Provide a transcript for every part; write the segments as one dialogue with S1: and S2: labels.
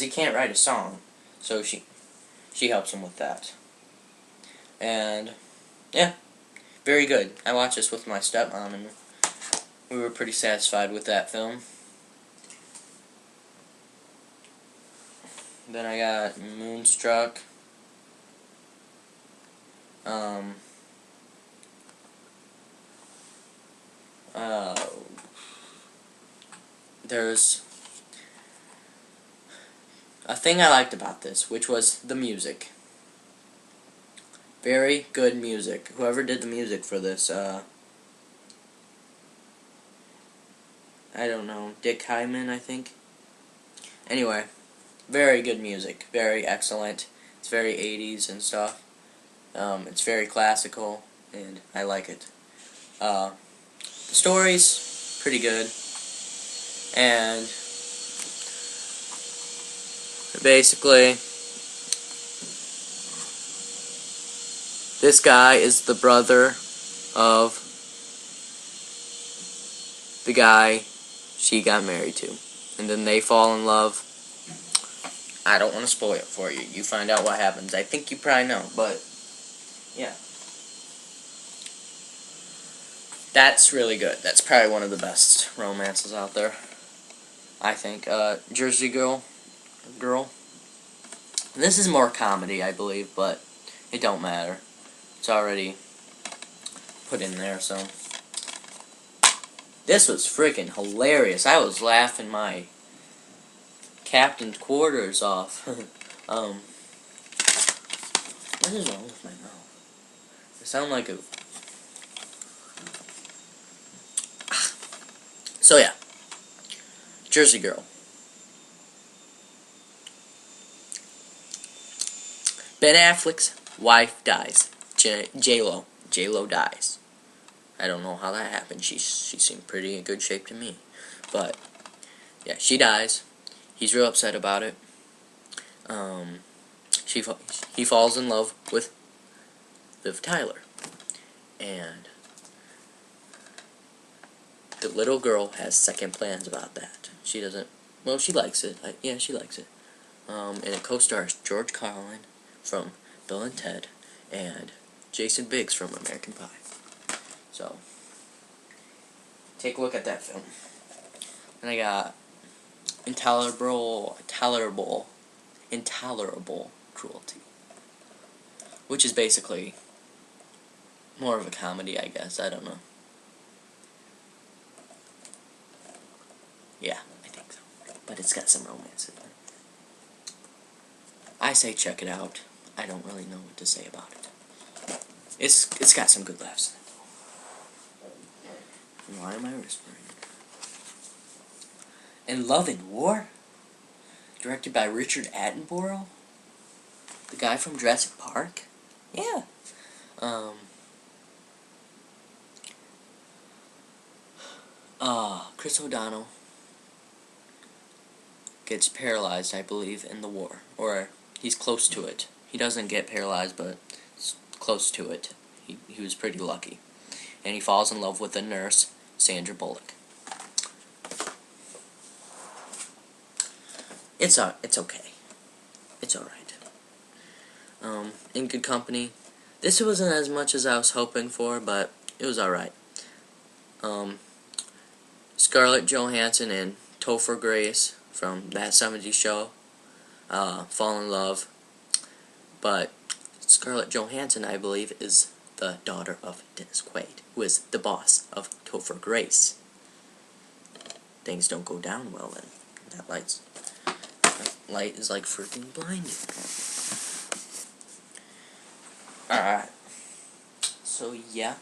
S1: he can't write a song, so she helps him with that. And yeah, very good. I watched this with my stepmom, and we were pretty satisfied with that film. Then I got Moonstruck. There's a thing I liked about this, which was the music. Very good music. Whoever did the music for this, I don't know, Dick Hyman, I think. Anyway, very good music. Very excellent. It's very 80s and stuff. It's very classical, and I like it. The story's pretty good. And basically, this guy is the brother of the guy she got married to. And then they fall in love. I don't want to spoil it for you. You find out what happens. I think you probably know, but yeah. That's really good. That's probably one of the best romances out there, I think. Jersey Girl. This is more comedy, I believe, but it don't matter. It's already put in there, so. This was freaking hilarious. I was laughing my captain's quarters off. What is wrong with my mouth? I sound like a... So yeah, Jersey Girl. Ben Affleck's wife dies. J-Lo. J-Lo dies. I don't know how that happened. She seemed pretty in good shape to me. But, yeah, she dies. He's real upset about it. He falls in love with Liv Tyler. And the little girl has second plans about that. She doesn't... Well, she likes it. Yeah, she likes it. And it co-stars George Carlin from Bill and Ted and Jason Biggs from American Pie. So, take a look at that film. And I got Intolerable Cruelty, which is basically more of a comedy, I guess. I don't know. Yeah, I think so. But it's got some romance in it. I say check it out. I don't really know what to say about it. It's got some good laughs in it. Why am I whispering? And Love and War? Directed by Richard Attenborough? The guy from Jurassic Park? Yeah. Chris O'Donnell gets paralyzed, I believe, in the war. Or he's close to it. He doesn't get paralyzed, but he's close to it. He was pretty lucky. And he falls in love with the nurse, Sandra Bullock. It's okay. It's alright. In good company. This wasn't as much as I was hoping for, but it was alright. Scarlett Johansson and Topher Grace from That 70s Show fall in love. But Scarlett Johansson, I believe, is the daughter of Dennis Quaid, who is the boss of Topher Grace. Things don't go down well then. That light is like freaking blinding. Alright. So yeah.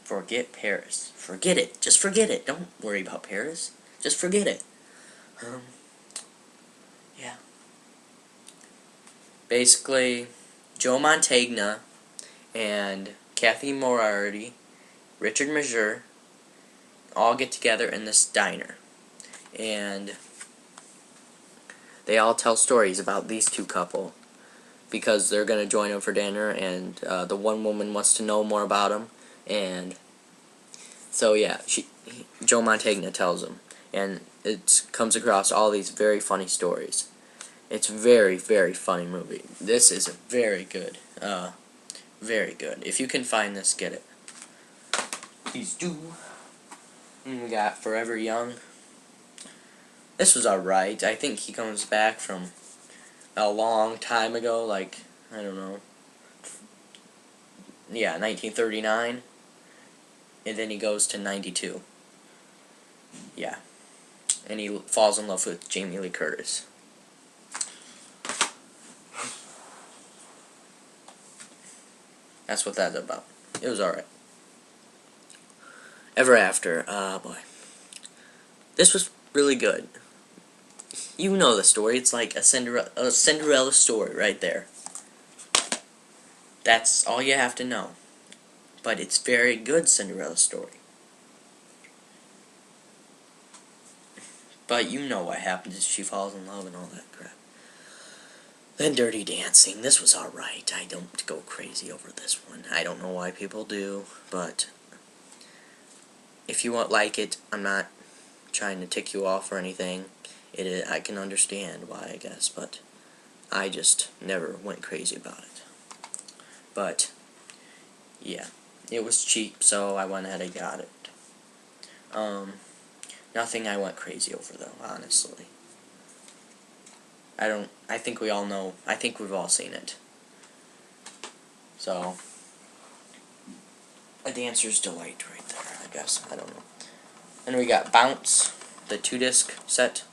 S1: Forget Paris. Forget it. Just forget it. Don't worry about Paris. Just forget it. Yeah. Basically, Joe Mantegna and Kathy Moriarty, Richard Mazur, all get together in this diner. And they all tell stories about these two couple. Because they're going to join them for dinner, and the one woman wants to know more about them. And so, yeah, Joe Mantegna tells him. And it comes across all these very funny stories. It's very, very funny movie. This is very good. Very good. If you can find this, get it. Please do. And we got Forever Young. This was alright. I think he comes back from a long time ago, like, I don't know. Yeah, 1939. And then he goes to 92. Yeah. And he falls in love with Jamie Lee Curtis. That's what that's about. It was alright. Ever After. Boy. This was really good. You know the story. It's like a Cinderella story right there. That's all you have to know. But it's very good Cinderella story. But you know what happens. She falls in love and all that crap. Then Dirty Dancing. This was alright. I don't go crazy over this one. I don't know why people do, but if you won't like it, I'm not trying to tick you off or anything. I can understand why, I guess, but I just never went crazy about it. But yeah, it was cheap, so I went ahead and got it. Nothing I went crazy over though, honestly. I think we all know. I think we've all seen it. So, A Dancer's Delight right there, I guess. I don't know. And we got Bounce, the 2-disc set.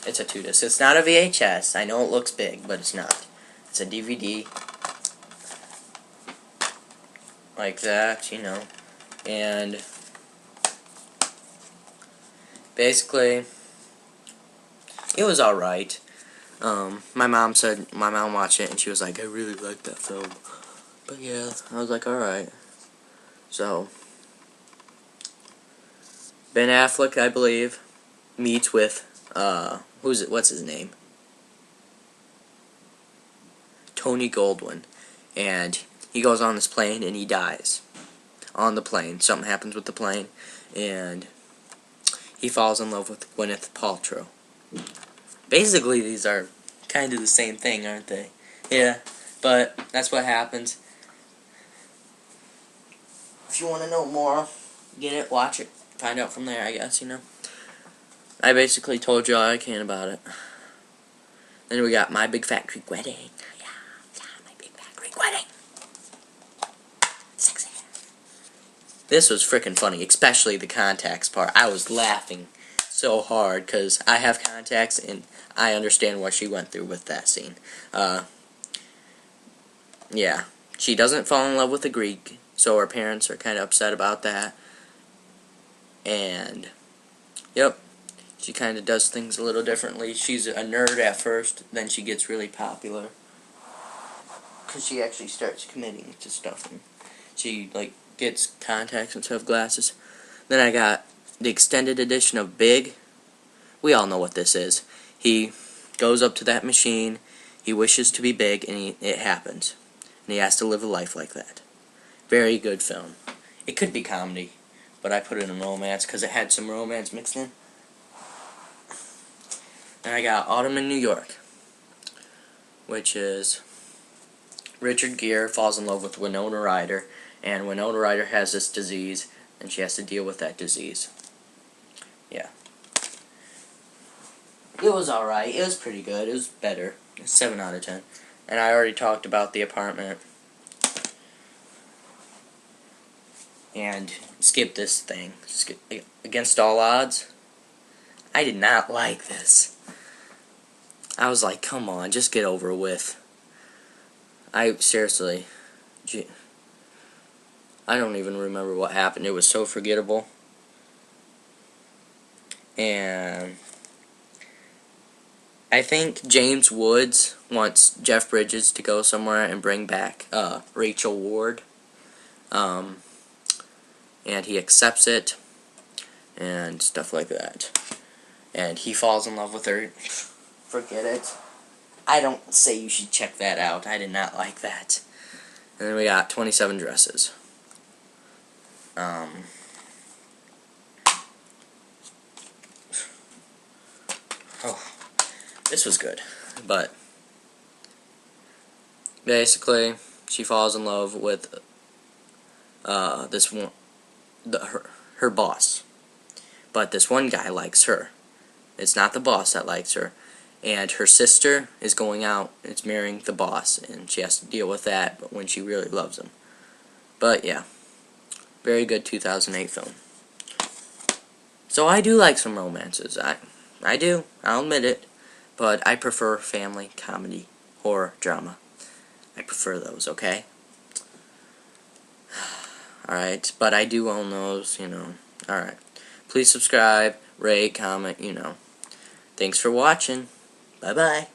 S1: It's a 2-disc. It's not a VHS. I know it looks big, but it's not. It's a DVD. Like that, you know. And basically, it was alright. My mom watched it and she was like, I really like that film. But yeah, I was like, alright. So, Ben Affleck, I believe, meets with, what's his name? Tony Goldwyn. And he goes on this plane and he dies. On the plane. Something happens with the plane. And he falls in love with Gwyneth Paltrow. Basically, these are kind of the same thing, aren't they? Yeah, but that's what happens. If you want to know more, get it, watch it, find out from there, I guess, you know. I basically told you all I can about it. Then we got My Big Fat Greek Wedding. Yeah, My Big Fat Greek Wedding. Sexy. This was freaking funny, especially the contacts part. I was laughing so hard because I have contacts and I understand what she went through with that scene. Yeah, she doesn't fall in love with a Greek, so her parents are kind of upset about that. And, yep, she kind of does things a little differently. She's a nerd at first, then she gets really popular. Because she actually starts committing to stuff. And she, like, gets contacts instead of glasses. Then I got the extended edition of Big. We all know what this is. He goes up to that machine, he wishes to be big, and it happens. And he has to live a life like that. Very good film. It could be comedy, but I put it in romance because it had some romance mixed in. And I got Autumn in New York, which is Richard Gere falls in love with Winona Ryder, and Winona Ryder has this disease, and she has to deal with that disease. Yeah. It was alright. It was pretty good. It was better. 7 out of 10. And I already talked about The Apartment. And skip this thing. Against All Odds. I did not like this. I was like, come on, just get over with. Seriously. I don't even remember what happened. It was so forgettable. And I think James Woods wants Jeff Bridges to go somewhere and bring back Rachel Ward. And he accepts it and stuff like that. And he falls in love with her. Forget it. I don't say you should check that out. I did not like that. And then we got 27 Dresses. This was good, but basically, she falls in love with this one, her boss. But this one guy likes her. It's not the boss that likes her. And her sister is going out and is marrying the boss, and she has to deal with that but when she really loves him. But yeah, very good 2008 film. So I do like some romances. I do. I'll admit it. But I prefer family, comedy, horror, drama. I prefer those, okay? Alright, but I do own those, you know. Alright. Please subscribe, rate, comment, you know. Thanks for watching. Bye-bye.